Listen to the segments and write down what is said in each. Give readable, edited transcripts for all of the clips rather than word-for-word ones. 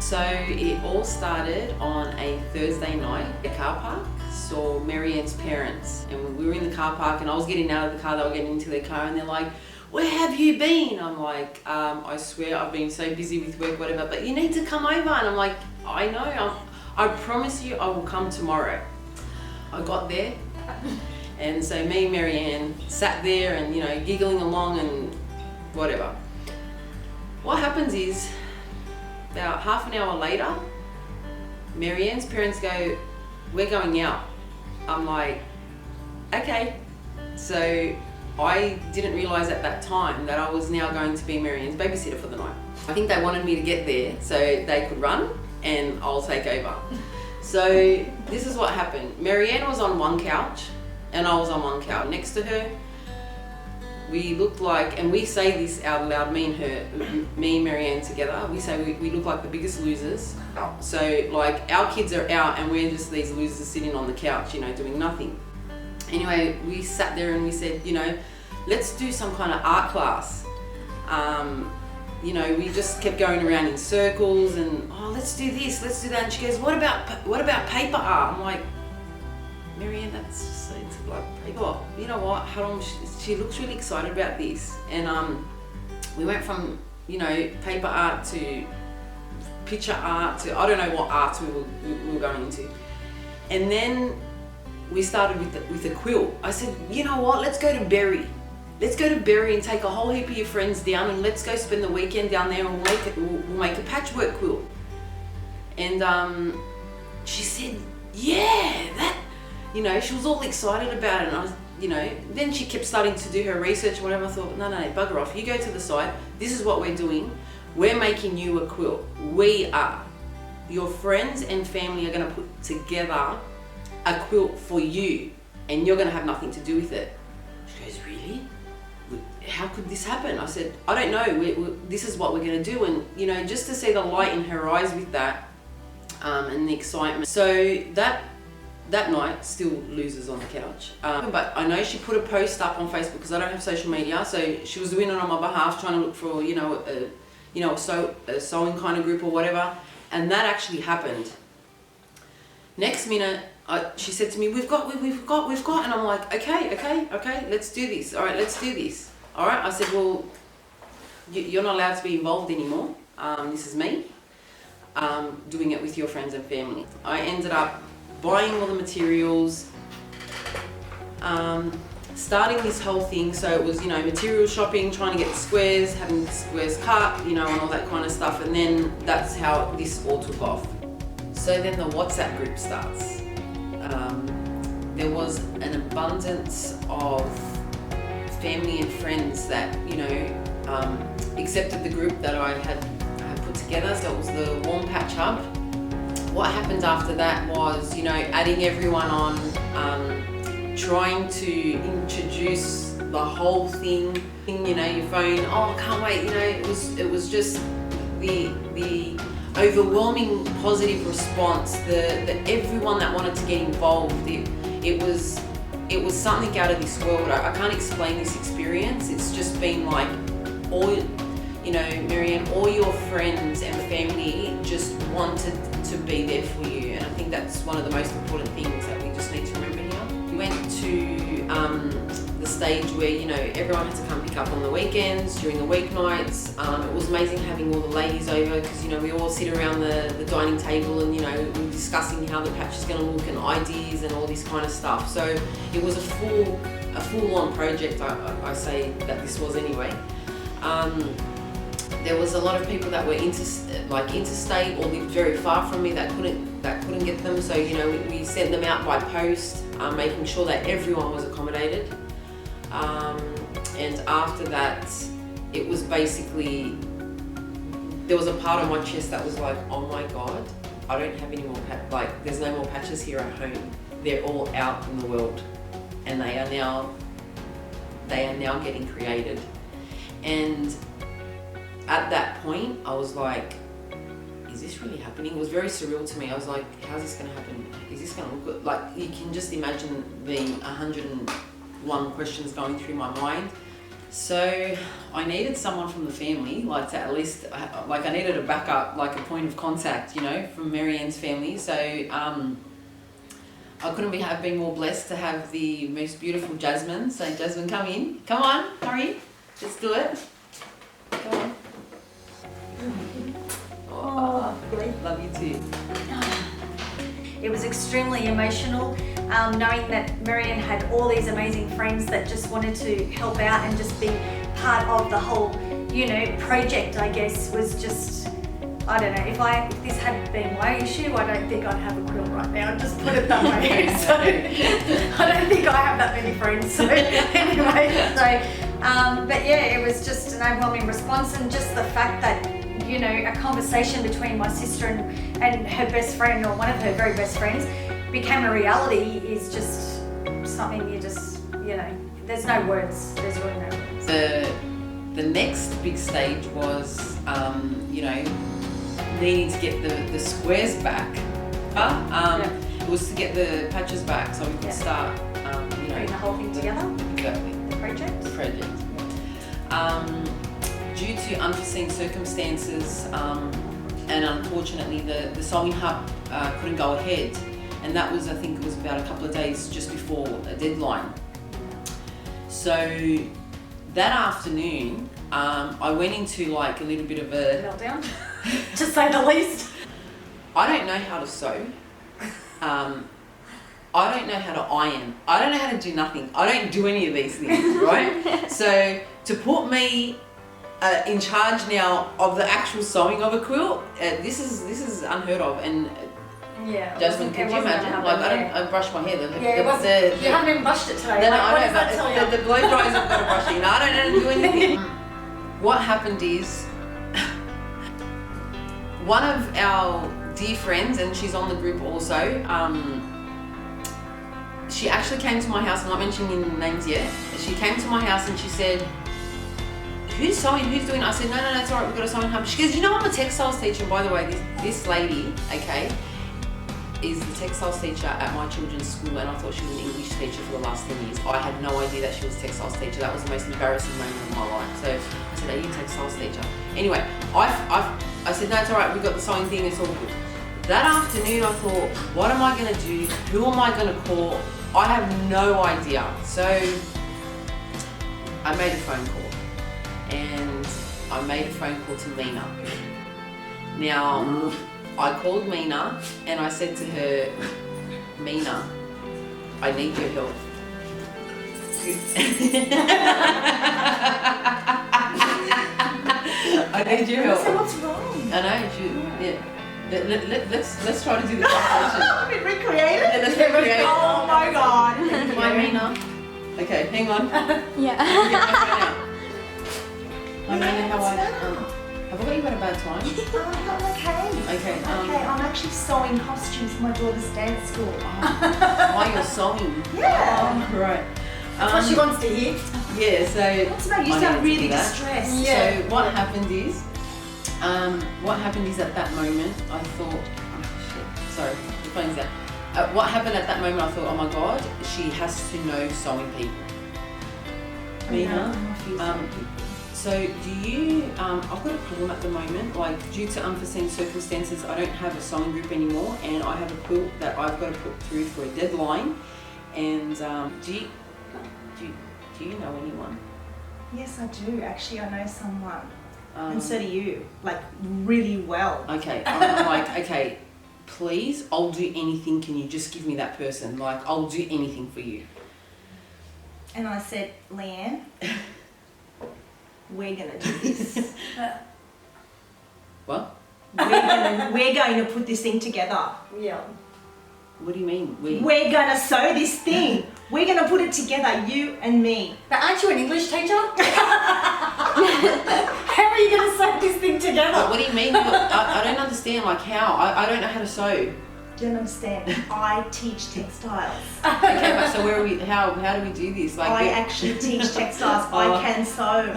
So it all started on a Thursday night at the car park. Saw Maryanne's parents, and we were in the car park, and I was getting out of the car, they were getting into their car, and they're like, "Where have you been?" I'm like, I swear I've been so busy with work, whatever, but you need to come over. And I'm like, I know, I promise you I will come tomorrow. I got there, and so me and Maryanne sat there and, you know, giggling along and whatever. What happens is, about half an hour later, Maryanne's parents go, "We're going out." I'm like, okay. So I didn't realise at that time that I was now going to be Maryanne's babysitter for the night. I think they wanted me to get there so they could run and I'll take over. So this is what happened. Maryanne was on one couch and I was on one couch next to her. We looked like, and we say this out loud, me and Maryanne together, we say we look like the biggest losers. So like our kids are out and we're just these losers sitting on the couch, you know, doing nothing. Anyway, we sat there and we said, you know, let's do some kind of art class. You know, we just kept going around in circles and, oh, let's do this, let's do that. And she goes, what about paper art? I'm like, Maryanne, that's just like paper. You know what? She looks really excited about this. And we went from, you know, paper art to picture art to, I don't know what arts we were going into. And then we started with a quilt. I said, you know what? Let's go to Berry. Let's go to Berry and take a whole heap of your friends down, and let's go spend the weekend down there, and we'll make a patchwork quilt. And she said, yeah, that, you know, she was all excited about it. And I was, you know, then she kept starting to do her research or whatever. I thought, no, bugger off. You go to the site. This is what we're doing. We're making you a quilt. We are. Your friends and family are going to put together a quilt for you, and you're going to have nothing to do with it. She goes, really? How could this happen? I said, I don't know. This is what we're going to do. And, you know, just to see the light in her eyes with that, and the excitement. So that night, still losers on the couch. But I know she put a post up on Facebook because I don't have social media. So she was doing it on my behalf, trying to look for, you know, a sewing kind of group or whatever. And that actually happened. Next minute, she said to me, we've got, and I'm like, okay, let's do this. All right, let's do this. All right, I said, well, you're not allowed to be involved anymore. This is me doing it with your friends and family. I ended up buying all the materials, starting this whole thing. So it was, you know, material shopping, trying to get the squares, having the squares cut, you know, and all that kind of stuff. And then that's how this all took off. So then the WhatsApp group starts. There was an abundance of family and friends that, you know, accepted the group that I had put together. So it was the Warm Patch Hub. What happened after that was, you know, adding everyone on, trying to introduce the whole thing, you know, your phone, oh, I can't wait, you know, it was just the overwhelming positive response, the everyone that wanted to get involved. It was something out of this world. I can't explain this experience. It's just been like all, you know, Maryanne, all your friends and family just wanted to be there for you, and I think that's one of the most important things that we just need to remember here. We went to the stage where, you know, everyone had to come pick up on the weekends, during the weeknights. It was amazing having all the ladies over because, you know, we all sit around the dining table and, you know, we're discussing how the patch is going to look and ideas and all this kind of stuff. So it was a full-on project, I say that this was anyway. There was a lot of people that were interstate or lived very far from me that couldn't get them. So, you know, we sent them out by post, making sure that everyone was accommodated. And after that, it was basically, there was a part of my chest that was like, oh my God, I don't have any more there's no more patches here at home. They're all out in the world, and they are now getting created. And at that point, I was like, is this really happening? It was very surreal to me. I was like, how's this going to happen? Is this going to look good? Like, you can just imagine the 101 questions going through my mind. So I needed someone from the family, like to at least, like I needed a backup, like a point of contact, you know, from Maryanne's family. So I couldn't have been more blessed to have the most beautiful Jasmine. So Jasmine, come in. Come on, hurry. Let's do it. Come on. Oh, love you too. It was extremely emotional, knowing that Maryanne had all these amazing friends that just wanted to help out and just be part of the whole, you know, project, I guess, was just, I don't know, if this had been my issue, I don't think I'd have a quilt right now, just put it that way. So, I don't think I have that many friends, so anyway, but yeah, it was just an overwhelming response, and just the fact that, you know, a conversation between my sister and her best friend, or one of her very best friends, became a reality is just something you just, you know, there's no words, there's really no words. The next big stage was, you know, needing to get the squares back. It was to get the patches back so we could start, you know, putting the whole thing together. Exactly. The project. The project. Due to unforeseen circumstances, and unfortunately the sewing hub couldn't go ahead, and that was, I think it was about a couple of days just before a deadline. So that afternoon, I went into like a little bit of a meltdown, to say the least. I don't know how to sew. I don't know how to iron. I don't know how to do nothing. I don't do any of these things, right? So to put me in charge now of the actual sewing of a quilt, this is unheard of. And yeah, Jasmine, could you imagine? Like I brush my hair. You haven't even brushed it today. No, like, I know, but the blow dries have got to brush it. I don't know how to do anything. What happened is, one of our dear friends, and she's on the group also, she actually came to my house. I'm not mentioning any names yet. She came to my house and she said, "Who's sewing? Who's doing it?" I said, no, it's all right, we've got a sewing hub. She goes, "You know, I'm a textiles teacher." And by the way, this lady, okay, is the textiles teacher at my children's school, and I thought she was an English teacher for the last 10 years. I had no idea that she was a textiles teacher. That was the most embarrassing moment of my life. So I said, "Are you a textiles teacher?" Anyway, I said, "No, it's all right, we've got the sewing thing, it's all good." That afternoon I thought, what am I going to do? Who am I going to call? I have no idea. So I made a phone call. And I made a phone call to Minna. Now, I called Minna and I said to her, "Minna, I need your help." I need your help. So what's wrong? I know, yeah. Let's try to do this conversation. Let me recreate it. Yeah, let's recreate it. Oh my god. Hi, Minna. Okay, hang on. Yeah. I don't know how have I got you at a bad time? I'm okay. Okay. Okay, I'm actually sewing costumes for my daughter's dance school. Why you're sewing? Yeah. Oh, right. That's what she wants to hear. Yeah, so... What's the matter? You sound really distressed. Yeah. So what happened is at that moment, I thought... Oh, shit. Sorry, the phone's down. What happened at that moment, I thought, oh my God, she has to know sewing people. Minna, so do you, I've got a problem at the moment, like due to unforeseen circumstances, I don't have a sewing group anymore, and I have a quilt that I've got to put through for a deadline. And do you know anyone? Yes, I do. Actually, I know someone. And so do you, like really well. Okay, I'm like, okay, please, I'll do anything. Can you just give me that person? Like, I'll do anything for you. And I said, Leanne, we're gonna do this. What? We're going to put this thing together. Yeah. What do you mean? We're gonna sew this thing. We're gonna put it together, you and me. But aren't you an English teacher? How are you going to sew this thing together? What do you mean? I don't understand. Like how? I don't know how to sew. Do you understand? I teach textiles. Okay, but so where are we? How do we do this? Like I actually teach textiles. I can sew.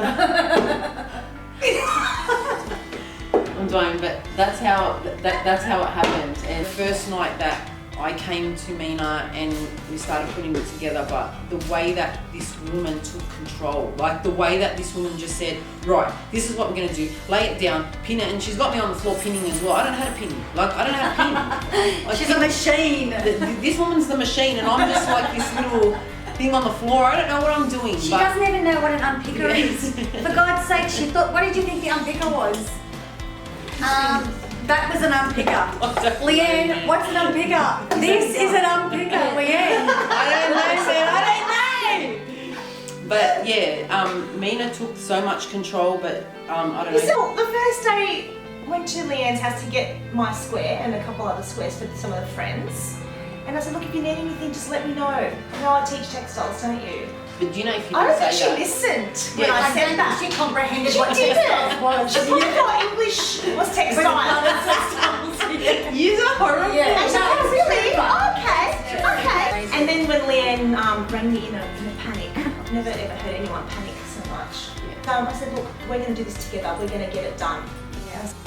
I'm dying, but that's how it happened. And the first night that I came to Minna and we started putting it together, but the way that this woman took control, like the way that this woman just said, right, this is what we're gonna do, lay it down, pin it, and she's got me on the floor pinning as well. I don't know how to pin, like I don't know how to pin. Like, She's a machine. This woman's the machine and I'm just like this little thing on the floor. I don't know what I'm doing. She doesn't even know what an unpicker is. For God's sake, she thought, what did you think the unpicker was? That was an unpicker. Leanne, what's an unpicker? This is an unpicker, Leanne. I don't know. But yeah, Minna took so much control, but I don't know. So the first day, went to Leanne's house to get my square and a couple other squares for some of the friends. And I said, look, if you need anything, just let me know. You know, I teach textiles, don't you? But do you know if you I don't can think say she that? listened when Yeah, I I said don't that. think she comprehended She what didn't. textiles was. She probably thought English was textile. You're horrible. Yeah. And she said, oh, really? Okay. Amazing. And then when Leanne rang me in a panic, I've never ever heard anyone panic so much. I said, look, we're going to do this together. We're going to get it done.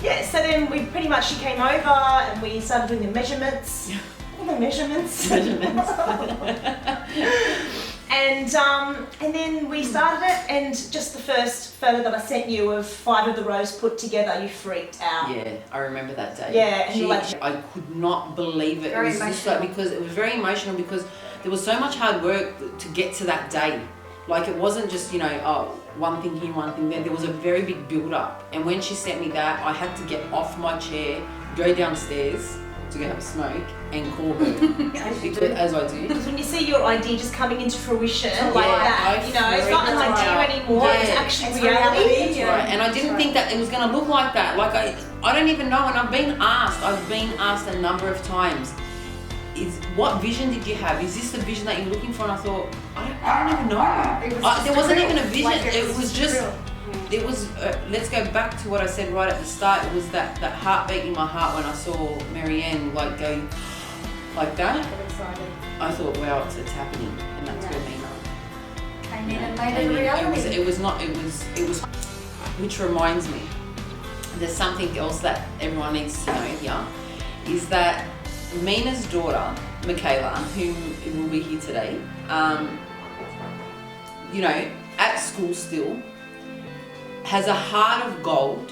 Yeah, so then we pretty much, she came over and we started doing the measurements. All the measurements. And then we started it, and just the first photo that I sent you of 5 of the rows put together, you freaked out. Yeah, I remember that day. Yeah, and you're like, I could not believe it. Very It was just like, because it was very emotional because there was so much hard work to get to that day. Like it wasn't just, you know, oh, one thing here, one thing there. There was a very big build up. And when she sent me that, I had to get off my chair, go downstairs to go have a smoke and call her. As I do. because when you see your idea just coming into fruition Yeah, like that, I you know, it's not an freaked idea out. anymore, Yeah. it's actually It's reality. reality. Right. And I didn't think that it was going to look like that. Like I don't even know. And I've been asked a number of times, what vision did you have? Is this the vision that you're looking for? And I thought, I don't even know. There wasn't even a vision. Like it was just, it was, let's go back to what I said right at the start. It was that heartbeat in my heart when I saw Maryanne like go like that. I thought, wow, it's happening. And that's where Minna Came in and made it a reality. it was, which reminds me, there's something else that everyone needs to know here, is that Minna's daughter, Michaela, who will be here today, you know, at school still, has a heart of gold,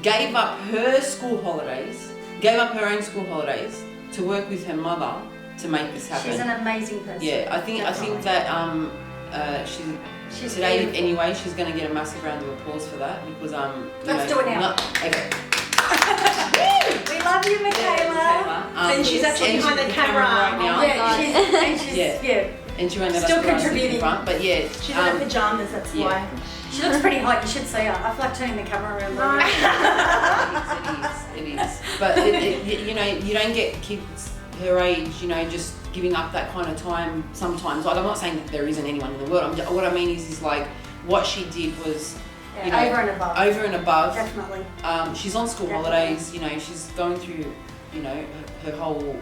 gave up her school holidays, gave up her own school holidays to work with her mother to make this happen. She's an amazing person. Yeah, I think that she's today beautiful. anyway. She's going to get a massive round of applause for that because Let's do it now. Okay. We love you, Michaela. And she's actually and behind she's the camera. right now. Yeah, And she won't let us Still go and sit in contributing. front, but yeah. She's in her pajamas, that's yeah. why. she looks pretty hot. You should see her. I feel like turning the camera around. It is. But you know, you don't get kids her age, you know, just giving up that kind of time sometimes. Like, I'm not saying that there isn't anyone in the world. What I mean is like what she did was, you know, over and above. Over and above. Definitely. She's on school holidays. You know, she's going through, you know, her whole.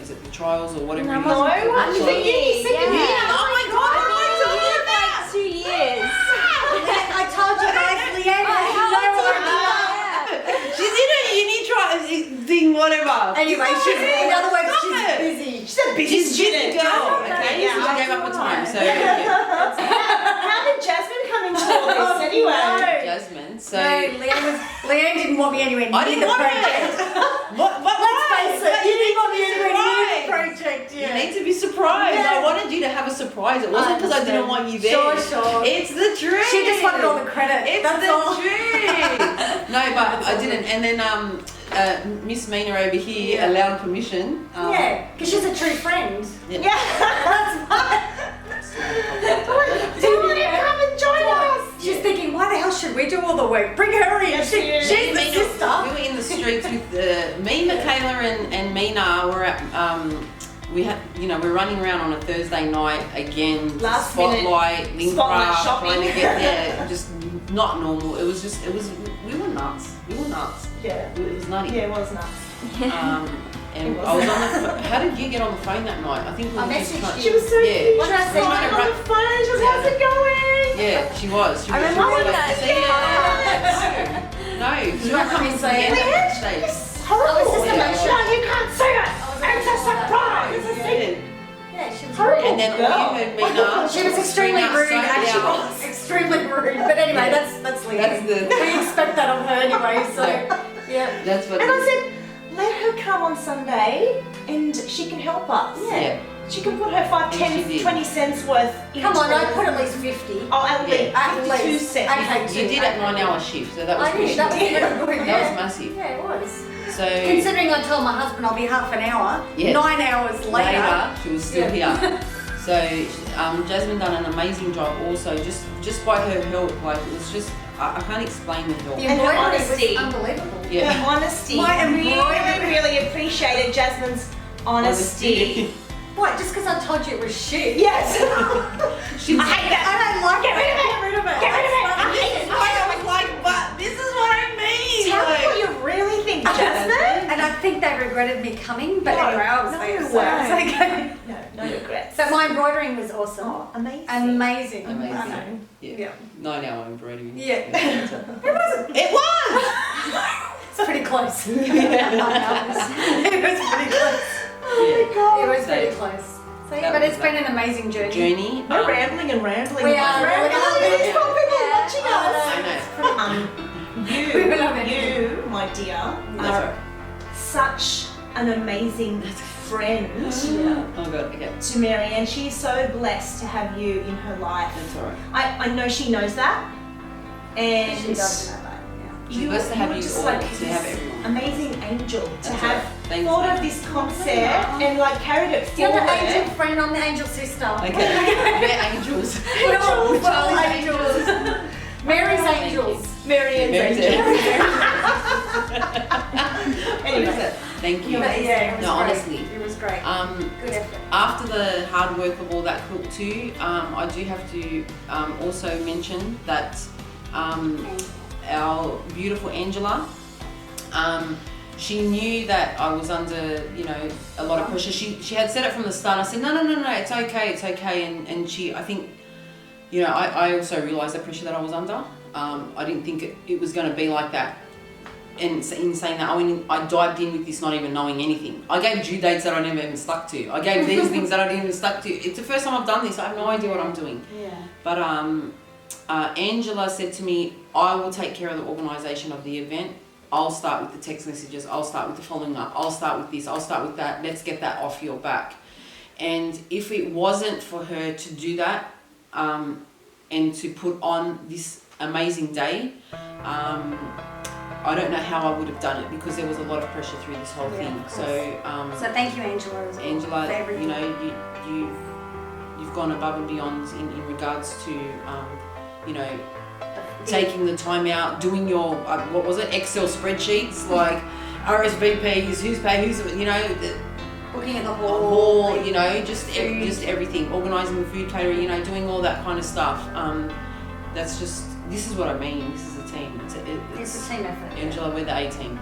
Is it the trials or whatever? No, it is? she's in uni, second year. Oh my God! What am I talking about? 2 years. I told you guys, Leanne has no idea. She's in a uni thing, whatever. Anyway, in other words, Stop she's it. busy. She's a busy She's a busy student. girl, okay? Yeah, So she gave up her time. So yeah. How did Jasmine come into all this anyway? Jasmine. So No, Leanne didn't want me anywhere near I didn't the want project. it. What? Let's face it, you didn't want me anywhere near the Surprise. project. You need to be surprised. Yeah. I wanted you to have a surprise. It wasn't because I didn't want you there. Sure. It's the truth. She just wanted all the credit. It's That's the all. truth. No, but I didn't. And then Miss Minna over here allowed permission. Yeah, because she's a true friend. Yeah. That's why. Do you want to come and join us? She's thinking, why the hell should we do all the work? Bring her in. Yes, She's Me the and Minna- sister. We were in the streets with me, Michaela, and Minna. We're at we're running around on a Thursday night again. Last minute Spotlight, Spotlight shopping. trying to get just not normal. It was we were nuts. Yeah. It was nutty. Yeah, it was nuts. And It was. I was on the. How did you get on the phone that night? I think we I were just messaged trying- you. She was so cute. What did I She say? was crying on the phone. She was, how's it going? Yeah, she was. I remember that. See ya. No, you want me to say it? Stage. Horrible. Oh, it's just No, emotional. you can't say it. I'm so sorry. And then girl. all you heard Minna. She was extremely scream out rude, so actually. loud. Extremely rude. But anyway, Yeah. that's Leanne. That's the- We expect that of her anyway, so yeah. That's what And it I is. said, let her come on Sunday and she can help us. Yeah. She can put her 5, And 10, she did. 20 cents worth into Come on, I it. put at least 50. Oh, at Yeah. least At 52 least. cents. Okay. You did a 9-hour shift, so that was I pretty knew, that was good. pretty good. That was massive. Yeah, it was. So Considering I told my husband I'll be half an hour, Yes. 9 hours later. she was still Yeah. here. So Jasmine done an amazing job also, just by her help. Like it was just, I can't explain the help. The And her embroidery was honesty. unbelievable. Yeah. Her honesty. My I embroidery. really appreciated Jasmine's honesty. What, just because I told you it was shit? Yes. She was I hate that. I don't like Get rid of it. Get rid of it. Get rid of it. That's I hate it. I was like, but this is what I mean. Tell me Like, what you really think, Jasmine. And I think they regretted me coming, but No, anyway, I was no there, so way. it's okay. No regrets. So my embroidering was awesome. Oh, amazing. Amazing. Amazing. I know. yeah. Yeah. 9-hour embroidery. Yeah. It was. It's pretty close. It was pretty close. Oh my God. It was pretty close. So yeah, That but was it's been an amazing journey. Journey. We're rambling and rambling. We are. Rambling. Yeah. It's got people watching I us. We will have You, my dear, That's are right. such an amazing friend Yeah. Oh god. Okay. to Maryanne. She is so blessed to have you in her life. That's alright. I know she knows that. And She does know that. She's you, blessed to have you're you just all, like to this have everyone. amazing angel to That's have right. Thanks. thought of this concept and like carried it You're forward. the angel friend, I'm the angel sister. Okay. We're angels. We're all Charlie's angels. Mary's Thank you. angels. Maryanne's Mary's angel. Anyway. Thank you. But yeah, it was No, great. honestly. It was great. Good effort. After the hard work of all that quilt too, I do have to also mention that our beautiful Angela, she knew that I was under, a lot of pressure. She had said it from the start. I said, no, it's okay. And she, I think, I also realised the pressure that I was under. I didn't think it was going to be like that. And in saying that, I dived in with this not even knowing anything. I gave due dates that I never even stuck to. I gave these things that I didn't even stuck to. It's the first time I've done this. I have no idea what I'm doing. Yeah. But Angela said to me, I will take care of the organisation of the event. I'll start with the text messages. I'll start with the following up. I'll start with this. I'll start with that. Let's get that off your back. And if it wasn't for her to do that and to put on this amazing day, I don't know how I would have done it because there was a lot of pressure through this whole Yeah, thing. of So, So thank you, Angela, as well. Angela, for everything. you've gone above and beyond in regards to, taking the time out, doing your, Excel spreadsheets, like RSVPs, who's paid, Booking at the the hall. hall, just everything, organising the food catering, doing all that kind of stuff. This is what I mean. This is a team. It's a team effort. Angela, we're the A team.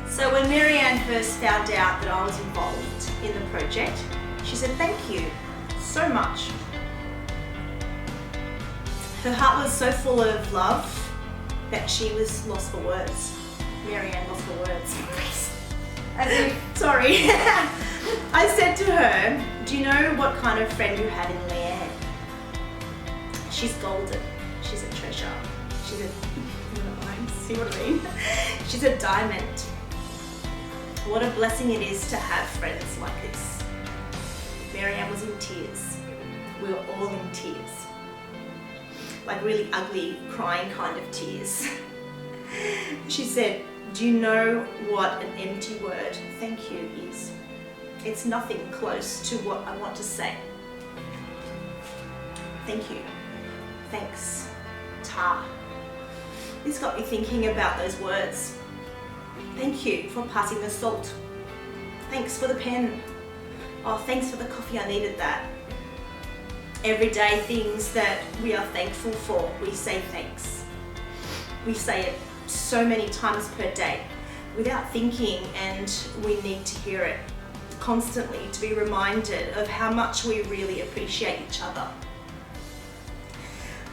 So when Maryanne first found out that I was involved in the project, she said, thank you so much. Her heart was so full of love that she was lost for words. Maryanne lost for words. As if Sorry. I said to her, do you know what kind of friend you have in Leanne? She's golden. She's a treasure. She's a, see what I mean? She's a diamond. What a blessing it is to have friends like this. Maryanne was in tears. We were all in tears. Like really ugly, crying kind of tears. She said, do you know what an empty word thank you is? It's nothing close to what I want to say. Thank you. Thanks. Ta. This got me thinking about those words. Thank you for passing the salt. Thanks for the pen. Oh, thanks for the coffee, I needed that. Everyday things that we are thankful for, we say thanks. We say it so many times per day without thinking, and we need to hear it constantly to be reminded of how much we really appreciate each other.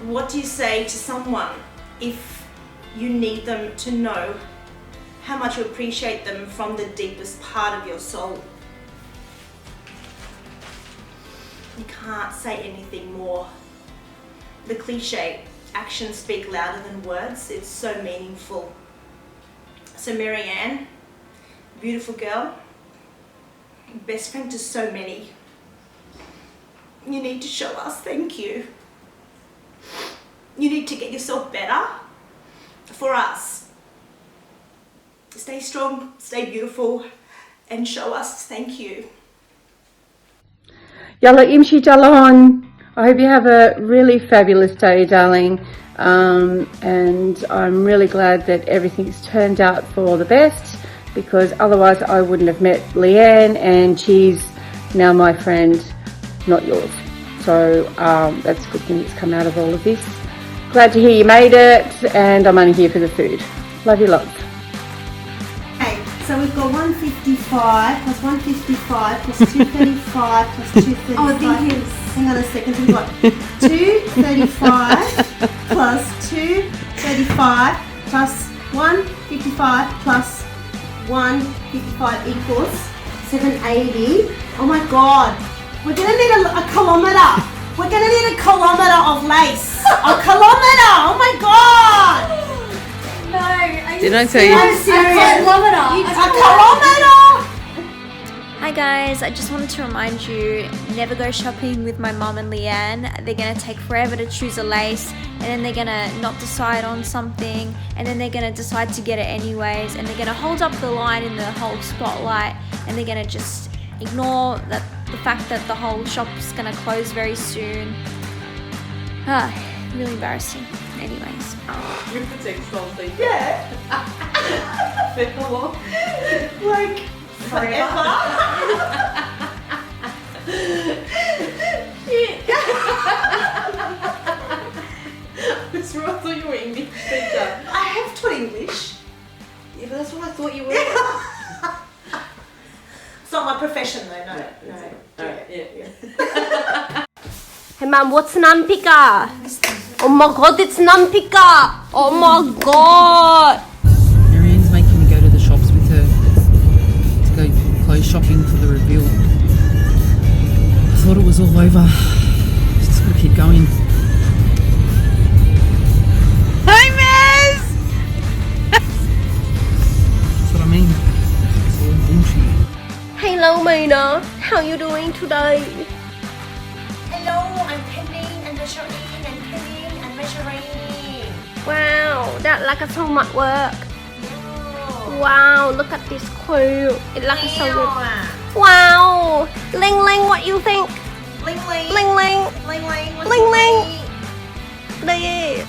What do you say to someone if you need them to know how much you appreciate them from the deepest part of your soul? You can't say anything more. The cliche, actions speak louder than words. It's so meaningful. So Maryanne, beautiful girl, best friend to so many. You need to show us thank you. You need to get yourself better for us. Stay strong, stay beautiful, and show us thank you. Yalla imshi jalan. I hope you have a really fabulous day, darling. And I'm really glad that everything's turned out for the best, because otherwise I wouldn't have met Leanne, and she's now my friend, not yours. So that's a good thing that's come out of all of this. Glad to hear you made it, and I'm only here for the food. Love you lots. Okay, so we've got 155 plus 155 plus 235 plus 235. Oh, thank you. Hang on a second. So we've got 235 plus 235 plus 155 plus 155 equals 780. Oh my God. We're going to need a kilometre. We're going to need a kilometre of lace. A kilometre. Oh my God. No, Didn't I tell you? I'm serious. A A kilometre. Hi guys, I just wanted to remind you, never go shopping with my mum and Leanne. They're going to take forever to choose a lace, and then they're going to not decide on something, and then they're going to decide to get it anyways, and they're going to hold up the line in the whole spotlight, and they're going to just ignore the fact that the whole shop's going to close very soon. Really embarrassing. Anyways. Rip the text on, please. Yeah. For how long? Like forever. What's wrong? I thought you were English teacher. I have taught English. Yeah, but that's what I thought you were. It's not my profession though, no. Alright, yeah. Hey mum, what's an unpicker? Oh my God, it's an unpicker! Oh my God! Maryanne's making me go to the shops with her to go clothes shopping for the reveal. I thought it was all over. Just gotta keep going. Hi, Miss! That's what I mean. It's all bullshit. Hello Minna, how you doing today? Hello, I'm pinning and measuring and pinning and measuring. Wow, that like so much work. Wow, look at this quilt. It looks so good. Wow, Ling Ling, what you think? Ling ling. Ling Ling, Ling ling. Ling Ling. There.